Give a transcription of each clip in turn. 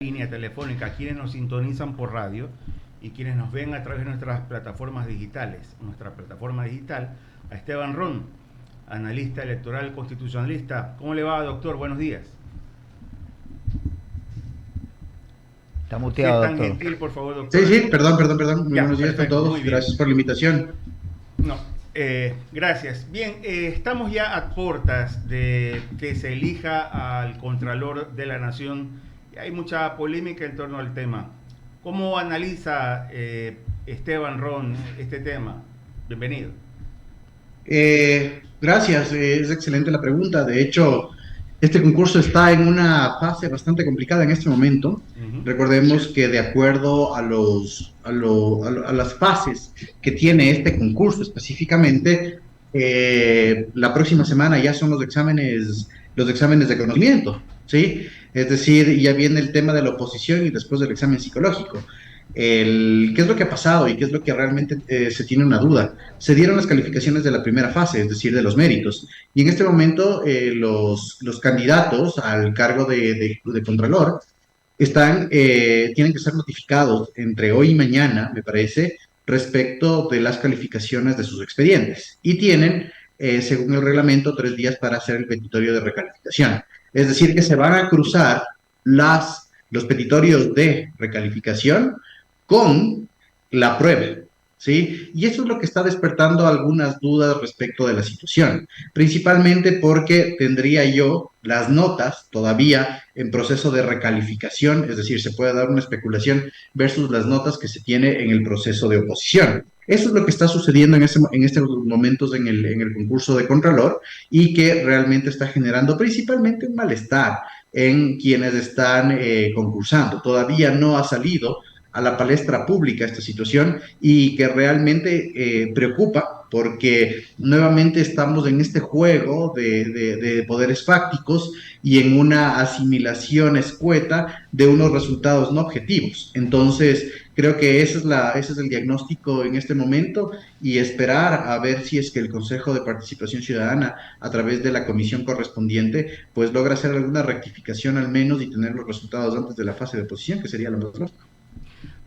Línea telefónica, quienes nos sintonizan por radio y quienes nos ven a través de nuestras plataformas digitales. Nuestra plataforma digital, a Esteban Ron, analista electoral constitucionalista. ¿Cómo le va, doctor? Buenos días. Está Si es muteado, tan doctor. gentil, por favor, Sí, doctor. sí, perdón. Muy Ya, buenos días con perfecto, muy todos. bien. Gracias por la invitación. No, gracias. Bien, estamos ya a puertas de que se elija al Contralor de la Nación. Hay mucha polémica en torno al tema. ¿Cómo analiza Esteban Ron este tema? Bienvenido. Gracias, es excelente la pregunta. De hecho, este concurso está en una fase bastante complicada en este momento. Uh-huh. Recordemos que de acuerdo a las fases que tiene este concurso específicamente, la próxima semana ya son los exámenes de conocimiento, ¿sí? Es decir, ya viene el tema de la oposición y después del examen psicológico. ¿Qué es lo que ha pasado y qué es lo que realmente se tiene una duda? Se dieron las calificaciones de la primera fase, es decir, de los méritos, y en este momento los candidatos al cargo de Contralor tienen que ser notificados entre hoy y mañana, me parece, respecto de las calificaciones de sus expedientes. Y tienen, según el reglamento, 3 días para hacer el petitorio de recalificación. Es decir, que se van a cruzar los petitorios de recalificación con la prueba, ¿sí? Y eso es lo que está despertando algunas dudas respecto de la situación, principalmente porque tendría yo las notas todavía en proceso de recalificación, es decir, se puede dar una especulación versus las notas que se tiene en el proceso de oposición. Eso es lo que está sucediendo en estos momentos en el concurso de Contralor y que realmente está generando principalmente un malestar en quienes están concursando. Todavía no ha salido a la palestra pública esta situación y que realmente preocupa porque nuevamente estamos en este juego de poderes fácticos y en una asimilación escueta de unos resultados no objetivos. Entonces, creo que ese es el diagnóstico en este momento y esperar a ver si es que el Consejo de Participación Ciudadana, a través de la comisión correspondiente, pues logra hacer alguna rectificación al menos y tener los resultados antes de la fase de oposición, que sería lo más lógico.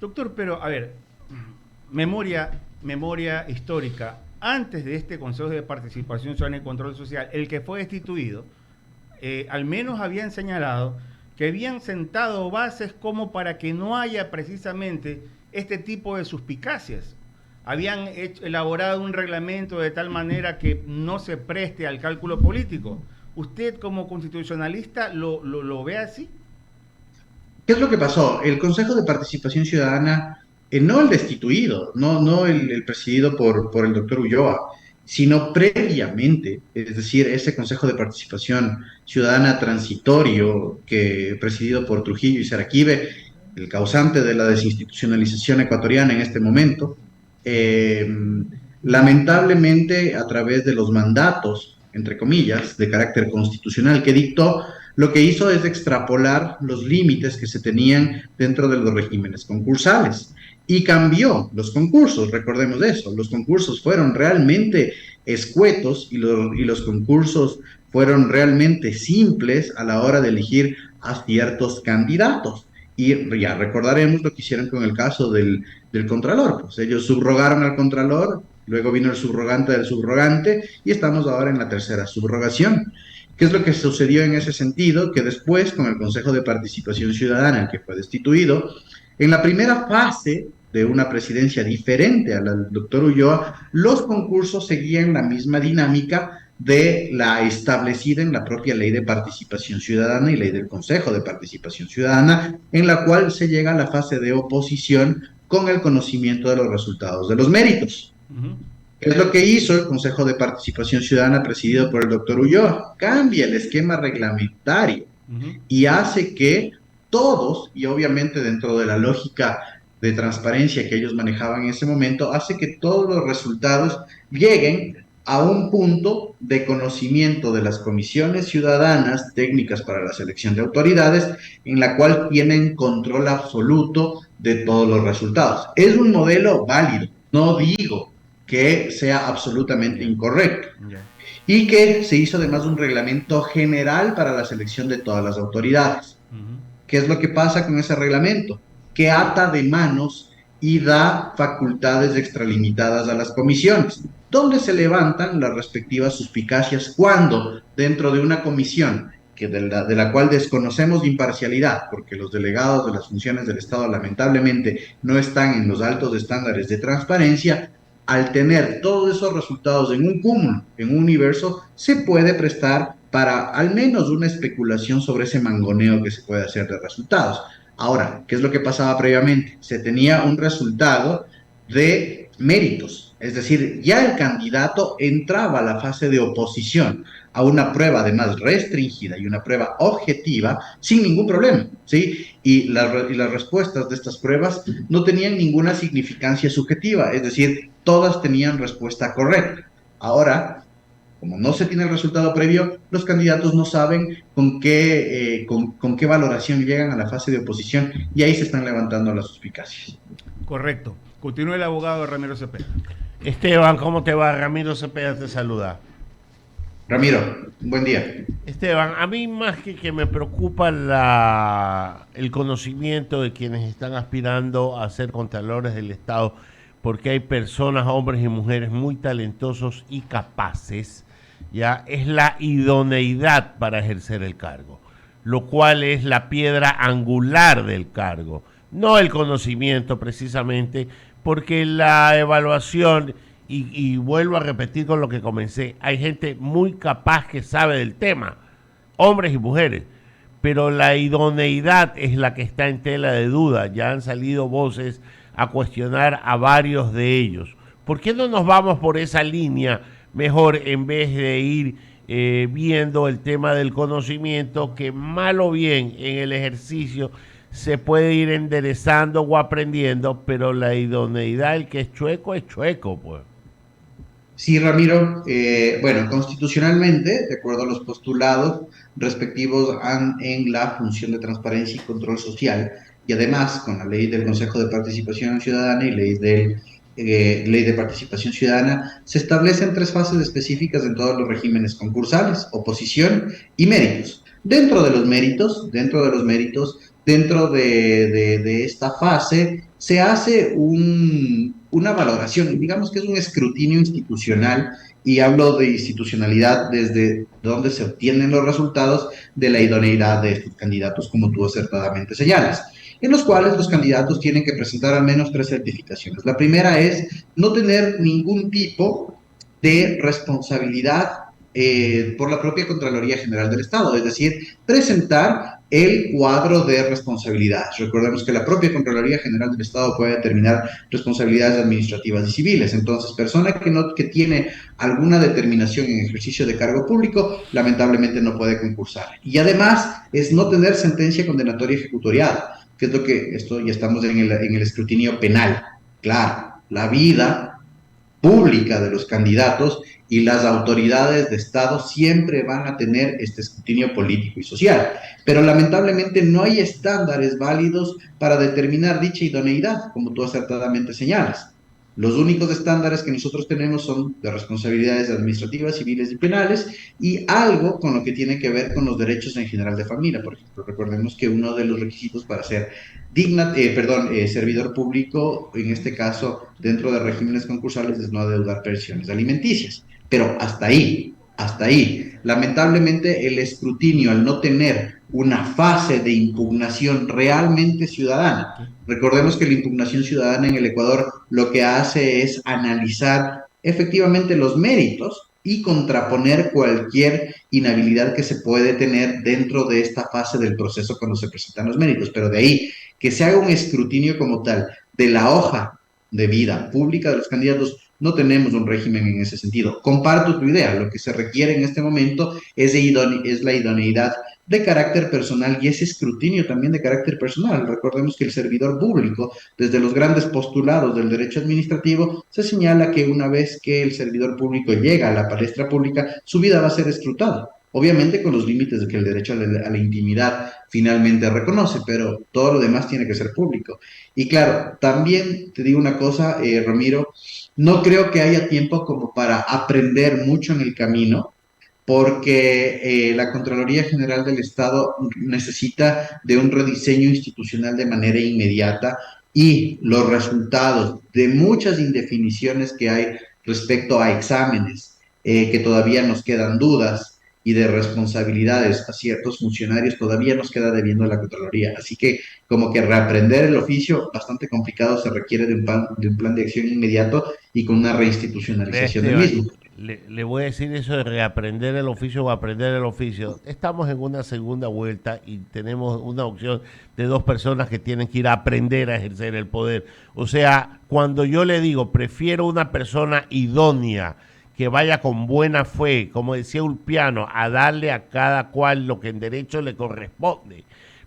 Doctor, pero a ver, memoria histórica. Antes de este Consejo de Participación Ciudadana y Control Social, el que fue destituido, al menos habían señalado que habían sentado bases como para que no haya precisamente este tipo de suspicacias. Habían elaborado un reglamento de tal manera que no se preste al cálculo político. ¿Usted como constitucionalista lo ve así? ¿Qué es lo que pasó? El Consejo de Participación Ciudadana, no el destituido, no el presidido por el doctor Ulloa, sino previamente, es decir, ese Consejo de Participación Ciudadana transitorio presidido por Trujillo y Saraquibe, el causante de la desinstitucionalización ecuatoriana en este momento, eh, lamentablemente a través de los mandatos, entre comillas, de carácter constitucional que dictó, lo que hizo es extrapolar los límites que se tenían dentro de los regímenes concursales y cambió los concursos, recordemos eso, los concursos fueron realmente escuetos y los concursos fueron realmente simples a la hora de elegir a ciertos candidatos. Y ya recordaremos lo que hicieron con el caso del Contralor, pues ellos subrogaron al Contralor, luego vino el subrogante del subrogante y estamos ahora en la tercera subrogación. ¿Qué es lo que sucedió en ese sentido? Que después, con el Consejo de Participación Ciudadana, el que fue destituido, en la primera fase de una presidencia diferente a la del doctor Ulloa, los concursos seguían la misma dinámica de la establecida en la propia ley de participación ciudadana y ley del Consejo de Participación Ciudadana, en la cual se llega a la fase de oposición con el conocimiento de los resultados de los méritos. Uh-huh. ¿Qué es lo que hizo el Consejo de Participación Ciudadana presidido por el doctor Ulloa? Cambia el esquema reglamentario Uh-huh. y hace que todos, y obviamente dentro de la lógica de transparencia que ellos manejaban en ese momento, hace que todos los resultados lleguen a un punto de conocimiento de las comisiones ciudadanas técnicas para la selección de autoridades, en la cual tienen control absoluto de todos los resultados. Es un modelo válido, no digo que sea absolutamente incorrecto, y que se hizo además un reglamento general para la selección de todas las autoridades. ¿Qué es lo que pasa con ese reglamento? Que ata de manos y da facultades extralimitadas a las comisiones, donde se levantan las respectivas suspicacias cuando dentro de una comisión de la cual desconocemos de imparcialidad, porque los delegados de las funciones del Estado lamentablemente no están en los altos estándares de transparencia, al tener todos esos resultados en un cúmulo, en un universo, se puede prestar para al menos una especulación sobre ese mangoneo que se puede hacer de resultados. Ahora, ¿qué es lo que pasaba previamente? Se tenía un resultado de méritos, es decir, ya el candidato entraba a la fase de oposición a una prueba además restringida y una prueba objetiva sin ningún problema, ¿sí? Y las respuestas de estas pruebas no tenían ninguna significancia subjetiva, es decir, todas tenían respuesta correcta. Ahora, como no se tiene el resultado previo, los candidatos no saben con qué valoración llegan a la fase de oposición y ahí se están levantando las suspicacias. Correcto. Continúa el abogado Ramiro Cepeda. Esteban, ¿cómo te va? Ramiro Cepeda te saluda. Ramiro, buen día. Esteban, a mí más que me preocupa el conocimiento de quienes están aspirando a ser contralores del Estado, porque hay personas, hombres y mujeres muy talentosos y capaces, ya es la idoneidad para ejercer el cargo, lo cual es la piedra angular del cargo, no el conocimiento precisamente, porque la evaluación, y vuelvo a repetir con lo que comencé, hay gente muy capaz que sabe del tema, hombres y mujeres, pero la idoneidad es la que está en tela de duda. Ya han salido voces a cuestionar a varios de ellos. ¿Por qué no nos vamos por esa línea mejor en vez de ir viendo el tema del conocimiento, que mal o bien en el ejercicio se puede ir enderezando o aprendiendo, pero la idoneidad, el que es chueco, pues? Sí, Ramiro. Bueno, constitucionalmente, de acuerdo a los postulados respectivos en la función de transparencia y control social, y además con la ley del Consejo de Participación Ciudadana y ley de participación ciudadana, se establecen tres fases específicas en todos los regímenes concursales: oposición y méritos. Dentro de esta fase se hace una valoración, digamos que es un escrutinio institucional, y hablo de institucionalidad desde donde se obtienen los resultados de la idoneidad de estos candidatos, como tú acertadamente señalas, en los cuales los candidatos tienen que presentar al menos tres certificaciones. La primera es no tener ningún tipo de responsabilidad por la propia Contraloría General del Estado, es decir, presentar el cuadro de responsabilidades. Recordemos que la propia Contraloría General del Estado puede determinar responsabilidades administrativas y civiles. Entonces, persona que tiene alguna determinación en ejercicio de cargo público, lamentablemente no puede concursar. Y además es no tener sentencia condenatoria ejecutoriada, que es lo que ya estamos en el escrutinio penal. Claro, la vida pública de los candidatos y las autoridades de Estado siempre van a tener este escrutinio político y social, pero lamentablemente no hay estándares válidos para determinar dicha idoneidad, como tú acertadamente señalas. Los únicos estándares que nosotros tenemos son de responsabilidades administrativas, civiles y penales, y algo con lo que tiene que ver con los derechos en general de familia. Por ejemplo, recordemos que uno de los requisitos para ser servidor público, en este caso dentro de regímenes concursales, es no adeudar pensiones alimenticias. Pero hasta ahí. Lamentablemente el escrutinio, al no tener una fase de impugnación realmente ciudadana, recordemos que la impugnación ciudadana en el Ecuador lo que hace es analizar efectivamente los méritos y contraponer cualquier inhabilidad que se puede tener dentro de esta fase del proceso cuando se presentan los méritos. Pero de ahí que se haga un escrutinio como tal de la hoja de vida pública de los candidatos, no tenemos un régimen en ese sentido. Comparto tu idea, lo que se requiere en este momento es la idoneidad de carácter personal y ese escrutinio también de carácter personal. Recordemos que el servidor público, desde los grandes postulados del derecho administrativo, se señala que una vez que el servidor público llega a la palestra pública, su vida va a ser escrutada. Obviamente con los límites de que el derecho a la intimidad finalmente reconoce, pero todo lo demás tiene que ser público. Y claro, también te digo una cosa, Ramiro, no creo que haya tiempo como para aprender mucho en el camino, porque la Contraloría General del Estado necesita de un rediseño institucional de manera inmediata y los resultados de muchas indefiniciones que hay respecto a exámenes, que todavía nos quedan dudas y de responsabilidades a ciertos funcionarios, todavía nos queda debiendo la Contraloría. Así que como que reaprender el oficio, bastante complicado, se requiere de un plan de acción inmediato y con una Vea, reinstitucionalización del Esteban, mismo. le voy a decir eso de reaprender el oficio o aprender el oficio. Estamos en una segunda vuelta y tenemos una opción de dos personas que tienen que ir a aprender a ejercer el poder. O sea, cuando yo le digo, prefiero una persona idónea, que vaya con buena fe, como decía Ulpiano, a darle a cada cual lo que en derecho le corresponde.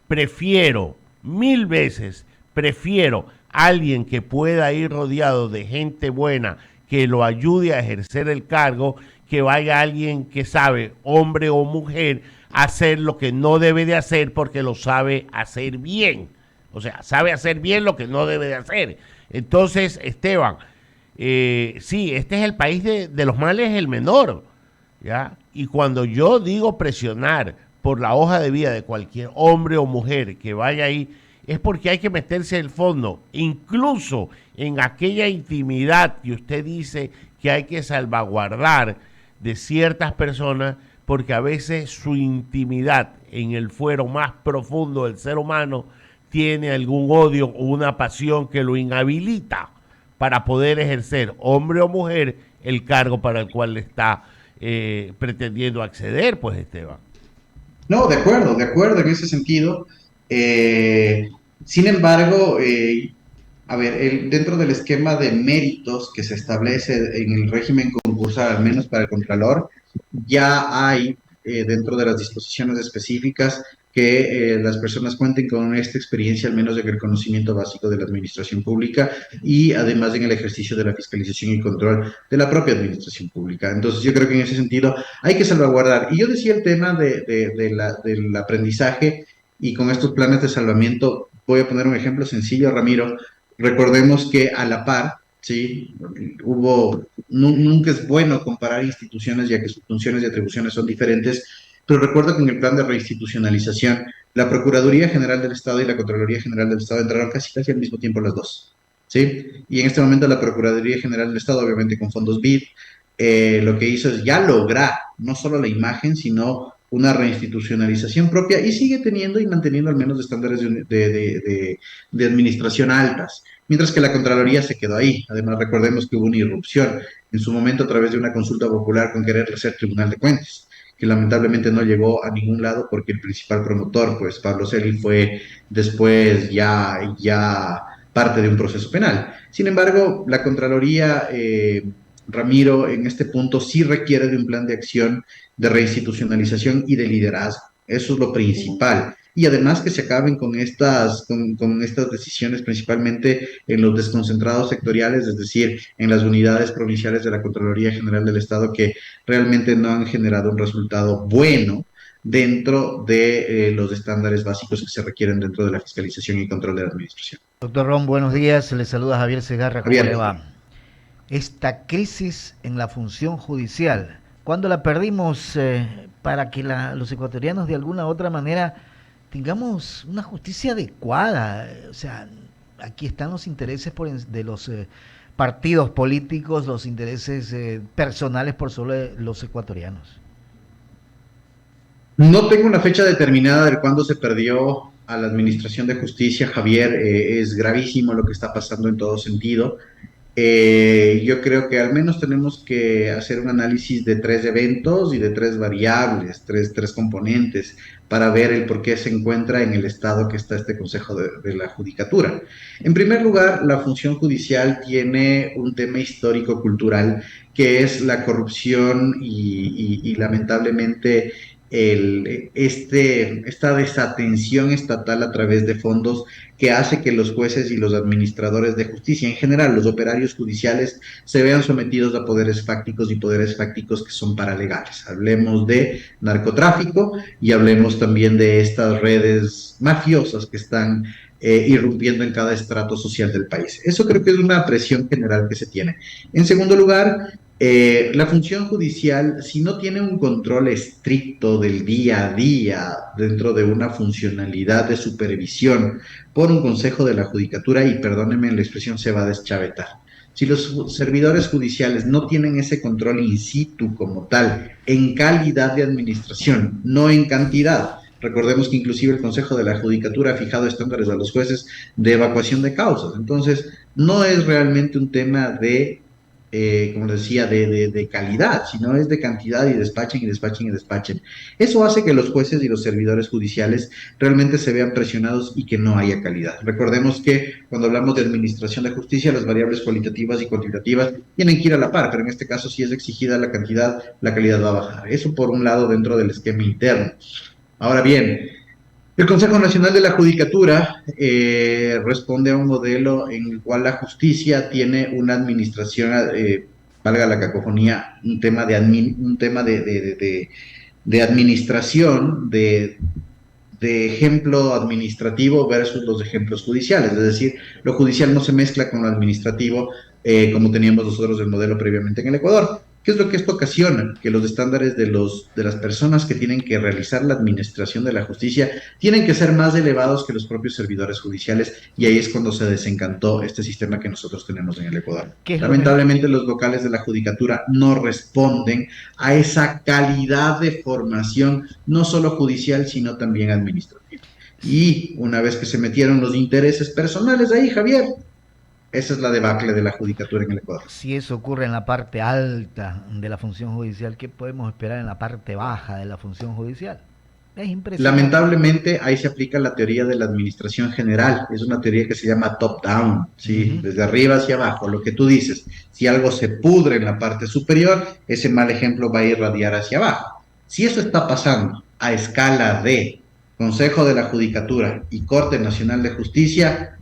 Prefiero, mil veces, prefiero alguien que pueda ir rodeado de gente buena, que lo ayude a ejercer el cargo, que vaya alguien que sabe, hombre o mujer, hacer lo que no debe de hacer porque lo sabe hacer bien. O sea, sabe hacer bien lo que no debe de hacer. Entonces, Esteban, sí, este es el país de los males el menor, ¿ya? Y cuando yo digo presionar por la hoja de vida de cualquier hombre o mujer que vaya ahí, es porque hay que meterse en el fondo, incluso en aquella intimidad que usted dice que hay que salvaguardar de ciertas personas, porque a veces su intimidad en el fuero más profundo del ser humano tiene algún odio o una pasión que lo inhabilita para poder ejercer, hombre o mujer, el cargo para el cual le está pretendiendo acceder, pues, Esteban. No, de acuerdo en ese sentido. Sin embargo, a ver, dentro del esquema de méritos que se establece en el régimen concursal, al menos para el Contralor, ya hay dentro de las disposiciones específicas que las personas cuenten con esta experiencia, al menos en el conocimiento básico de la administración pública y además en el ejercicio de la fiscalización y control de la propia administración pública. Entonces, yo creo que en ese sentido hay que salvaguardar. Y yo decía el tema del aprendizaje y con estos planes de salvamiento, voy a poner un ejemplo sencillo, Ramiro. Recordemos que a la par, ¿sí? Nunca es bueno comparar instituciones ya que sus funciones y atribuciones son diferentes, pero recuerdo que en el plan de reinstitucionalización, la Procuraduría General del Estado y la Contraloría General del Estado entraron casi al mismo tiempo las dos, ¿sí? Y en este momento la Procuraduría General del Estado, obviamente con fondos BID, lo que hizo es ya lograr no solo la imagen, sino una reinstitucionalización propia y sigue teniendo y manteniendo al menos estándares de administración altas, mientras que la Contraloría se quedó ahí. Además, recordemos que hubo una irrupción en su momento a través de una consulta popular con querer ser Tribunal de Cuentas, que lamentablemente no llegó a ningún lado porque el principal promotor, pues Pablo Celi, fue después ya parte de un proceso penal. Sin embargo, la Contraloría, Ramiro, en este punto sí requiere de un plan de acción de reinstitucionalización y de liderazgo. Eso es lo principal. Y además que se acaben con estas decisiones, principalmente en los desconcentrados sectoriales, es decir, en las unidades provinciales de la Contraloría General del Estado, que realmente no han generado un resultado bueno dentro de los estándares básicos que se requieren dentro de la fiscalización y control de la administración. Doctor Ron, buenos días. Le saluda Javier Segarra. ¿Cómo Javier. le va? Esta crisis en la función judicial, ¿cuándo la perdimos para que los ecuatorianos de alguna u otra manera tengamos una justicia adecuada? O sea, aquí están los intereses de los partidos políticos, los intereses personales por sobre los ecuatorianos. No tengo una fecha determinada de cuándo se perdió a la Administración de Justicia, Javier. Es gravísimo lo que está pasando en todo sentido. Yo creo que al menos tenemos que hacer un análisis de tres eventos y de tres variables, tres componentes, para ver el por qué se encuentra en el estado que está este Consejo de la Judicatura. En primer lugar, la función judicial tiene un tema histórico-cultural, que es la corrupción y lamentablemente esta desatención estatal a través de fondos que hace que los jueces y los administradores de justicia, en general los operarios judiciales, se vean sometidos a poderes fácticos y poderes fácticos que son paralegales. Hablemos de narcotráfico y hablemos también de estas redes mafiosas que están irrumpiendo en cada estrato social del país. Eso creo que es una presión general que se tiene. En segundo lugar, La función judicial, si no tiene un control estricto del día a día dentro de una funcionalidad de supervisión por un consejo de la judicatura, y perdónenme la expresión, se va a deschavetar. Si los servidores judiciales no tienen ese control in situ como tal, en calidad de administración, no en cantidad. Recordemos que inclusive el Consejo de la Judicatura ha fijado estándares a los jueces de evacuación de causas. Entonces, no es realmente un tema de como decía, de calidad, sino es de cantidad, y despachen y despachen y despachen. Eso hace que los jueces y los servidores judiciales realmente se vean presionados y que no haya calidad. Recordemos que cuando hablamos de administración de justicia, las variables cualitativas y cuantitativas tienen que ir a la par, pero en este caso, si es exigida la cantidad, la calidad va a bajar. Eso por un lado dentro del esquema interno. Ahora bien, el Consejo Nacional de la Judicatura responde a un modelo en el cual la justicia tiene una administración, valga la cacofonía, un tema de administración, de ejemplo administrativo versus los ejemplos judiciales. Es decir, lo judicial no se mezcla con lo administrativo, como teníamos nosotros el modelo previamente en el Ecuador. ¿Qué es lo que esto ocasiona? Que los estándares de las personas que tienen que realizar la administración de la justicia tienen que ser más elevados que los propios servidores judiciales, y ahí es cuando se desencantó este sistema que nosotros tenemos en el Ecuador. Lamentablemente, los vocales de la judicatura no responden a esa calidad de formación, no solo judicial, sino también administrativa. Y una vez que se metieron los intereses personales ahí, Javier, esa es la debacle de la judicatura en el Ecuador. Si eso ocurre en la parte alta de la función judicial, ¿qué podemos esperar en la parte baja de la función judicial? Es impresionante. Lamentablemente, ahí se aplica la teoría de la administración general. Es una teoría que se llama top-down, ¿sí? Desde arriba hacia abajo. Lo que tú dices, si algo se pudre en la parte superior, ese mal ejemplo va a irradiar hacia abajo. Si eso está pasando a escala de Consejo de la Judicatura y Corte Nacional de Justicia,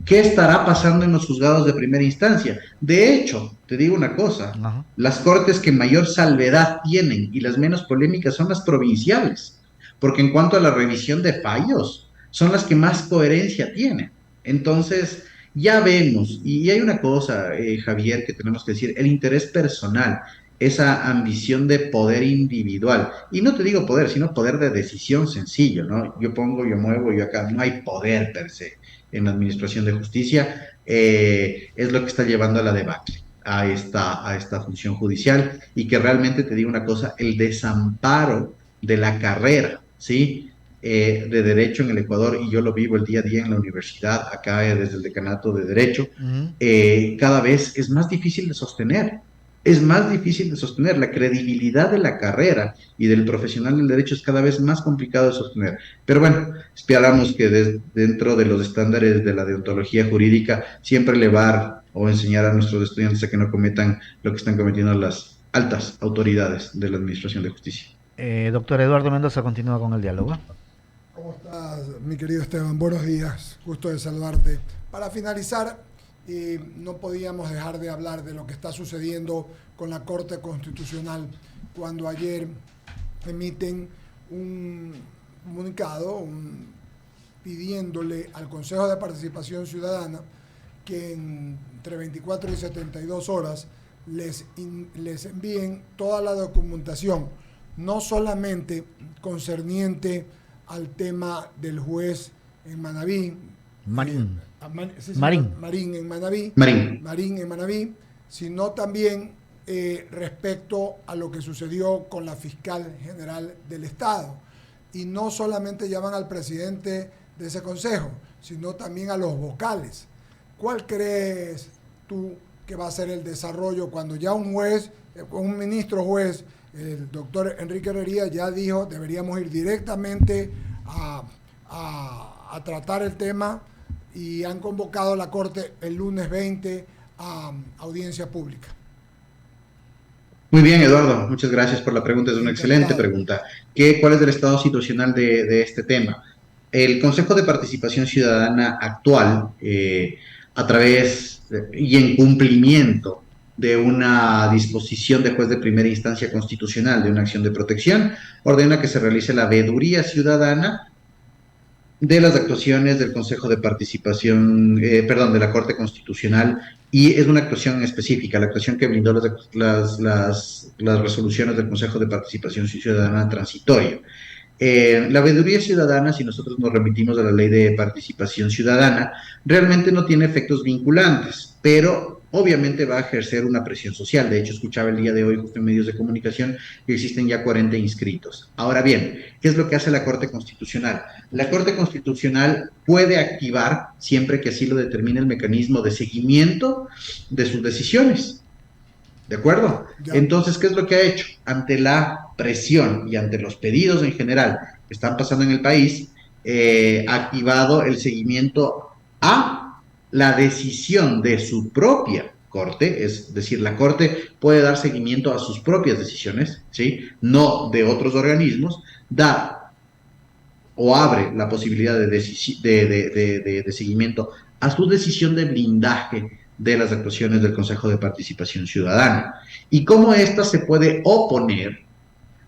¿qué estará pasando en los juzgados de primera instancia? De hecho, te digo una cosa, las cortes que mayor salvedad tienen y las menos polémicas son las provinciales, porque en cuanto a la revisión de fallos, son las que más coherencia tienen. Entonces, ya vemos, y hay una cosa, Javier, que tenemos que decir: el interés personal, esa ambición de poder individual, y no te digo poder, sino poder de decisión sencillo, ¿no? Yo pongo, yo muevo, yo acá, no hay poder per se en la administración de justicia, es lo que está llevando a la debacle, a esta función judicial, y que realmente, te digo una cosa, el desamparo de la carrera, ¿sí? De Derecho en el Ecuador, y yo lo vivo el día a día en la universidad, acá desde el Decanato de Derecho, cada vez es más difícil de sostener. Es más difícil de sostener. La credibilidad de la carrera y del profesional del derecho es cada vez más complicado de sostener. Pero bueno, esperamos que dentro de los estándares de la deontología jurídica siempre elevar o enseñar a nuestros estudiantes a que no cometan lo que están cometiendo las altas autoridades de la Administración de Justicia. Doctor Eduardo Mendoza continúa con el diálogo. ¿Cómo estás, mi querido Esteban? Buenos días, gusto de saludarte. Para finalizar, no podíamos dejar de hablar de lo que está sucediendo con la Corte Constitucional, cuando ayer emiten un comunicado pidiéndole al Consejo de Participación Ciudadana que entre 24 y 72 horas les envíen toda la documentación, no solamente concerniente al tema del juez en Manabí, Marín en Manabí, sino también respecto a lo que sucedió con la fiscal general del Estado. Y no solamente llaman al presidente de ese consejo, sino también a los vocales. ¿Cuál crees tú que va a ser el desarrollo cuando ya un juez, un ministro juez, el doctor Enrique Herrería, ya dijo deberíamos ir directamente a tratar el tema, y han convocado a la Corte el lunes 20 a audiencia pública? Muy bien, Eduardo, muchas gracias por la pregunta, es una excelente pregunta. ¿Cuál es el estado situacional de este tema? El Consejo de Participación Ciudadana actual, a través y en cumplimiento de una disposición de juez de primera instancia constitucional de una acción de protección, ordena que se realice la veeduría ciudadana de las actuaciones del Consejo de Participación, perdón, de la Corte Constitucional, y es una actuación específica, la actuación que brindó las resoluciones del Consejo de Participación Ciudadana transitorio. La veeduría ciudadana, si nosotros nos remitimos a la ley de participación ciudadana, realmente no tiene efectos vinculantes, pero obviamente va a ejercer una presión social. De hecho, escuchaba el día de hoy, justo en medios de comunicación, que existen ya 40 inscritos. Ahora bien, ¿qué es lo que hace la Corte Constitucional? La Corte Constitucional puede activar, siempre que así lo determine el mecanismo de seguimiento de sus decisiones. ¿De acuerdo? Ya. Entonces, ¿qué es lo que ha hecho? Ante la presión y ante los pedidos en general que están pasando en el país, ha activado el seguimiento a la decisión de su propia Corte, es decir, la Corte puede dar seguimiento a sus propias decisiones, ¿sí? No de otros organismos, da o abre la posibilidad de seguimiento a su decisión de blindaje de las actuaciones del Consejo de Participación Ciudadana y cómo ésta se puede oponer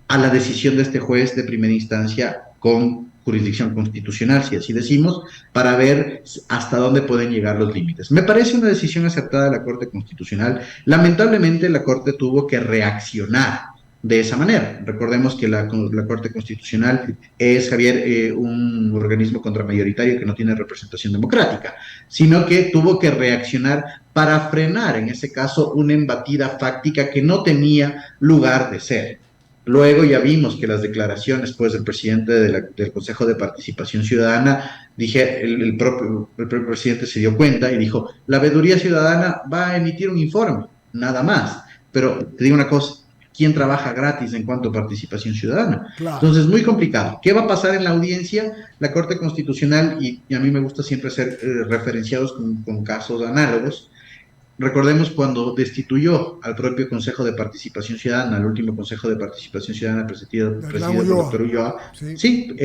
a la decisión de este juez de primera instancia con jurisdicción constitucional, si así decimos, para ver hasta dónde pueden llegar los límites. Me parece una decisión acertada de la Corte Constitucional. Lamentablemente la Corte tuvo que reaccionar de esa manera. Recordemos que la Corte Constitucional es, Javier, un organismo contramayoritario que no tiene representación democrática, sino que tuvo que reaccionar para frenar, en ese caso, una embatida fáctica que no tenía lugar de ser. Luego ya vimos que las declaraciones pues, del presidente del Consejo de Participación Ciudadana, el propio presidente se dio cuenta y dijo, la veeduría ciudadana va a emitir un informe, nada más. Pero te digo una cosa, ¿quién trabaja gratis en cuanto a participación ciudadana? Claro. Entonces, muy complicado. ¿Qué va a pasar en la audiencia? La Corte Constitucional, y a mí me gusta siempre ser referenciados con casos análogos. Recordemos cuando destituyó al propio Consejo de Participación Ciudadana, al último Consejo de Participación Ciudadana presidido por el doctor Ulloa. Sí,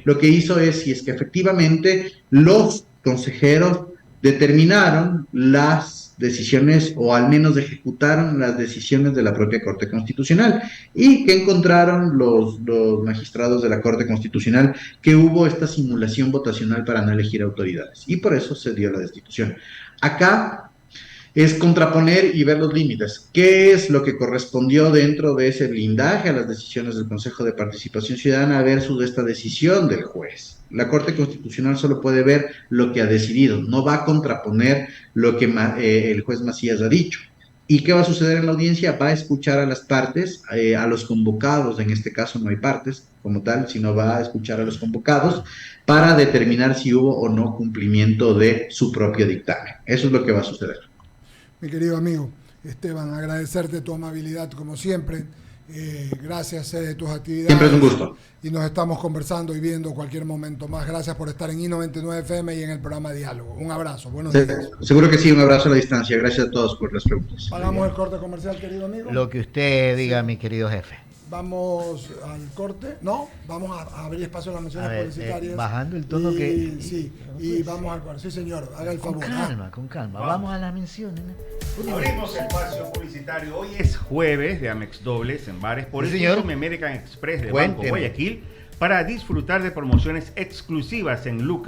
lo que hizo es, si es que efectivamente los consejeros determinaron las decisiones o al menos ejecutaron las decisiones de la propia Corte Constitucional y que encontraron los magistrados de la Corte Constitucional que hubo esta simulación votacional para no elegir autoridades y por eso se dio la destitución. Acá es contraponer y ver los límites. ¿Qué es lo que correspondió dentro de ese blindaje a las decisiones del Consejo de Participación Ciudadana versus esta decisión del juez? La Corte Constitucional solo puede ver lo que ha decidido, no va a contraponer lo que el juez Macías ha dicho. ¿Y qué va a suceder en la audiencia? Va a escuchar a las partes, a los convocados, en este caso no hay partes como tal, sino va a escuchar a los convocados para determinar si hubo o no cumplimiento de su propio dictamen. Eso es lo que va a suceder. Mi querido amigo Esteban, agradecerte tu amabilidad como siempre. Gracias de tus actividades. Siempre es un gusto. Y nos estamos conversando y viendo cualquier momento más. Gracias por estar en I99 FM y en el programa Diálogo. Un abrazo. Buenos días. Seguro que sí, un abrazo a la distancia. Gracias a todos por las preguntas. Pagamos el corte comercial, querido amigo. Lo que usted diga, mi querido jefe. Vamos al corte. No, vamos a abrir espacio a las menciones publicitarias. Bajando el tono que... Sí, y vamos al corte. Sí, señor, haga el favor. Con calma. Vamos a las menciones. Abrimos espacio publicitario. Hoy es jueves de Amex Dobles en bares por el señor American Express de Banco Guayaquil para disfrutar de promociones exclusivas en Lucas.